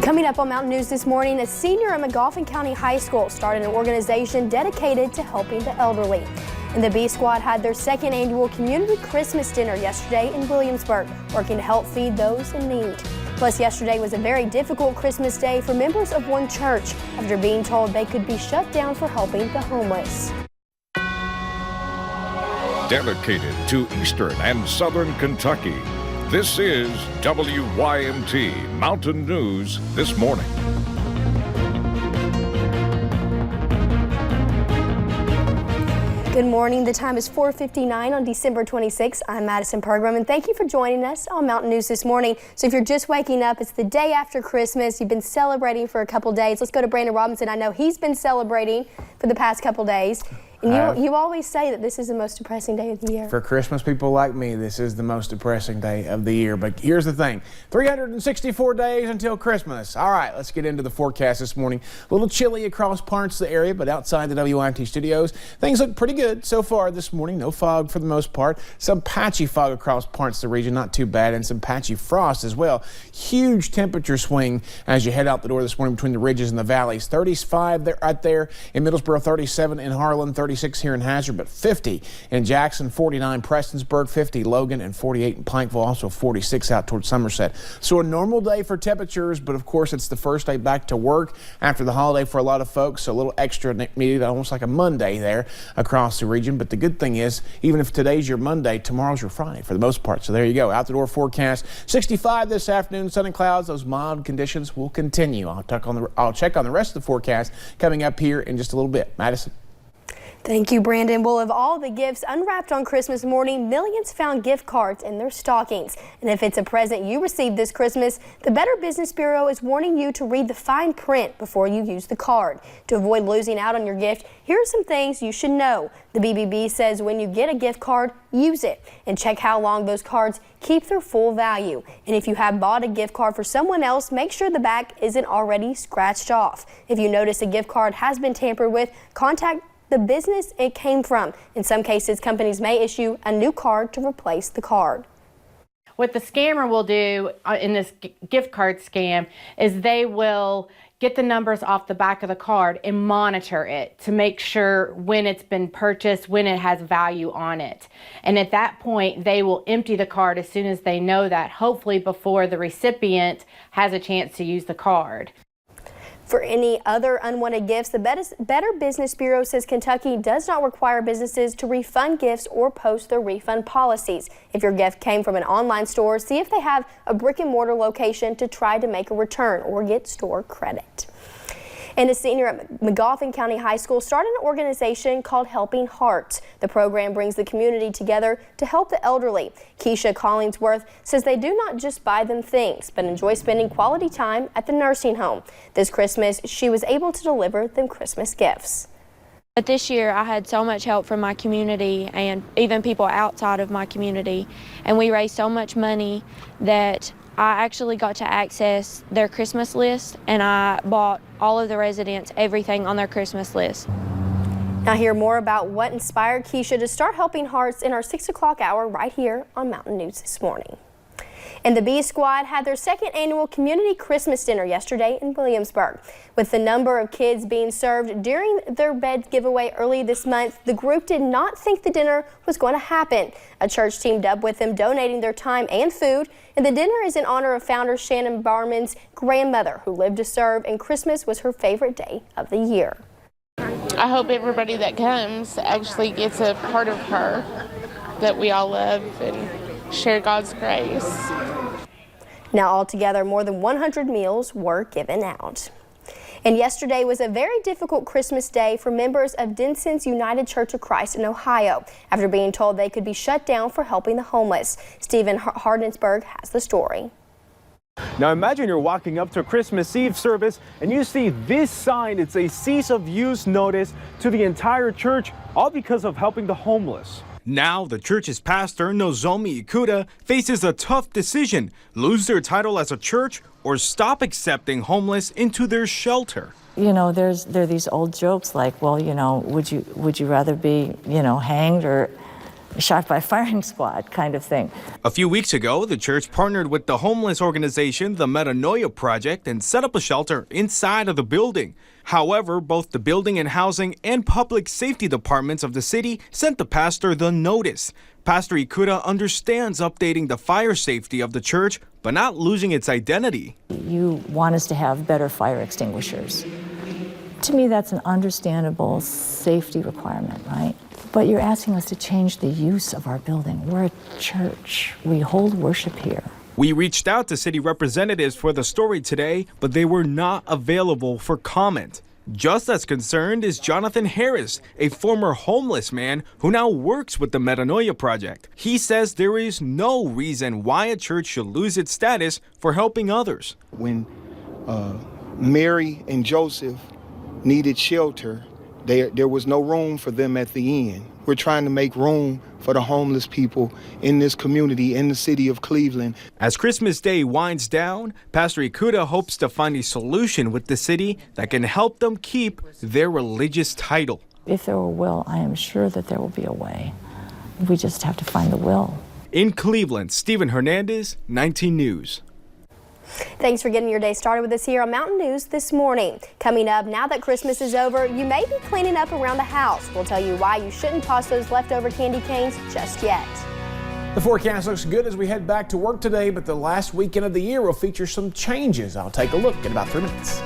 Coming up on Mountain News this morning, a senior at Magoffin County High School started an organization dedicated to helping the elderly. And the B Squad had their second annual community Christmas dinner yesterday in Williamsburg, working to help feed those in need. Plus, yesterday was a very difficult Christmas day for members of one church after being told they could be shut down for helping the homeless. Dedicated to Eastern and Southern Kentucky, this is WYMT Mountain News This Morning. Good morning. The time is 4:59 on December 26th. I'm Madison Pergram, and thank you for joining us on Mountain News This Morning. So if you're just waking up, it's the day after Christmas. You've been celebrating for a couple days. Let's go to Brandon Robinson. I know he's been celebrating for the past couple days. And you always say that this is the most depressing day of the year. For Christmas people like me, this is the most depressing day of the year. But here's the thing, 364 days until Christmas. All right, let's get into the forecast this morning. A little chilly across parts of the area, but outside the WYMT studios, things look pretty good so far this morning. No fog for the most part. Some patchy fog across parts of the region, not too bad, and some patchy frost as well. Huge temperature swing as you head out the door this morning between the ridges and the valleys. 35 right there in Middlesboro, 37 in Harlan, 36 here in Hazard, but 50 in Jackson, 49 Prestonsburg, 50 Logan, and 48 in Pikeville, also 46 out towards Somerset. So a normal day for temperatures, but of course it's the first day back to work after the holiday for a lot of folks, so a little extra needed, almost like a Monday there across the region. But the good thing is, even if today's your Monday, tomorrow's your Friday for the most part. So there you go. Out the door forecast, 65 this afternoon, sun and clouds. Those mild conditions will continue. I'll check on the rest of the forecast coming up here in just a little bit. Madison. Thank you, Brandon. Well, of all the gifts unwrapped on Christmas morning, millions found gift cards in their stockings. And if it's a present you received this Christmas, the Better Business Bureau is warning you to read the fine print before you use the card. To avoid losing out on your gift, here are some things you should know. The BBB says when you get a gift card, use it and check how long those cards keep their full value. And if you have bought a gift card for someone else, make sure the back isn't already scratched off. If you notice a gift card has been tampered with, contact the business it came from. In some cases, companies may issue a new card to replace the card. What the scammer will do in this gift card scam is they will get the numbers off the back of the card and monitor it to make sure when it's been purchased, when it has value on it. And at that point, they will empty the card as soon as they know that, hopefully before the recipient has a chance to use the card. For any other unwanted gifts, the Better Business Bureau says Kentucky does not require businesses to refund gifts or post their refund policies. If your gift came from an online store, see if they have a brick and mortar location to try to make a return or get store credit. And a senior at Magoffin County High School started an organization called Helping Hearts. The program brings the community together to help the elderly. Keisha Collingsworth says they do not just buy them things, but enjoy spending quality time at the nursing home. This Christmas, she was able to deliver them Christmas gifts. But this year I had so much help from my community and even people outside of my community, and we raised so much money that I actually got to access their Christmas list, and I bought all of the residents everything on their Christmas list. Now hear more about what inspired Keisha to start Helping Hearts in our 6 o'clock hour right here on Mountain News This Morning. And the B Squad had their second annual community Christmas dinner yesterday in Williamsburg. With the number of kids being served during their bed giveaway early this month, the group did not think the dinner was going to happen. A church teamed up with them, donating their time and food. And the dinner is in honor of founder Shannon Barman's grandmother, who lived to serve, and Christmas was her favorite day of the year. I hope everybody that comes actually gets a part of her that we all love and share God's grace. Now altogether, more than 100 meals were given out. And yesterday was a very difficult Christmas day for members of Denson's United Church of Christ in Ohio after being told they could be shut down for helping the homeless. Stephen Hardensburg has the story. Now imagine you're walking up to a Christmas Eve service and you see this sign. It's a cease of use notice to the entire church, all because of helping the homeless. Now, the church's pastor, Nozomi Ikuda, faces a tough decision: lose their title as a church or stop accepting homeless into their shelter. You know, there are these old jokes like, well, you know, would you rather be, you know, hanged or shot by firing squad kind of thing. A few weeks ago, the church partnered with the homeless organization, the Metanoia Project, and set up a shelter inside of the building. However, both the building and housing and public safety departments of the city sent the pastor the notice. Pastor Ikuda understands updating the fire safety of the church, but not losing its identity. You want us to have better fire extinguishers. To me, that's an understandable safety requirement, right? But you're asking us to change the use of our building. We're a church. We hold worship here. We reached out to city representatives for the story today, but they were not available for comment. Just as concerned is Jonathan Harris, a former homeless man who now works with the Metanoia Project. He says there is no reason why a church should lose its status for helping others. When Mary and Joseph needed shelter, there was no room for them at the inn. We're trying to make room for the homeless people in this community, in the city of Cleveland. As Christmas Day winds down, Pastor Ikuda hopes to find a solution with the city that can help them keep their religious title. If there were will, I am sure that there will be a way. We just have to find the will. In Cleveland, Stephen Hernandez, 19 News. Thanks for getting your day started with us here on Mountain News this morning. Coming up, now that Christmas is over, you may be cleaning up around the house. We'll tell you why you shouldn't toss those leftover candy canes just yet. The forecast looks good as we head back to work today, but the last weekend of the year will feature some changes. I'll take a look in about 3 minutes.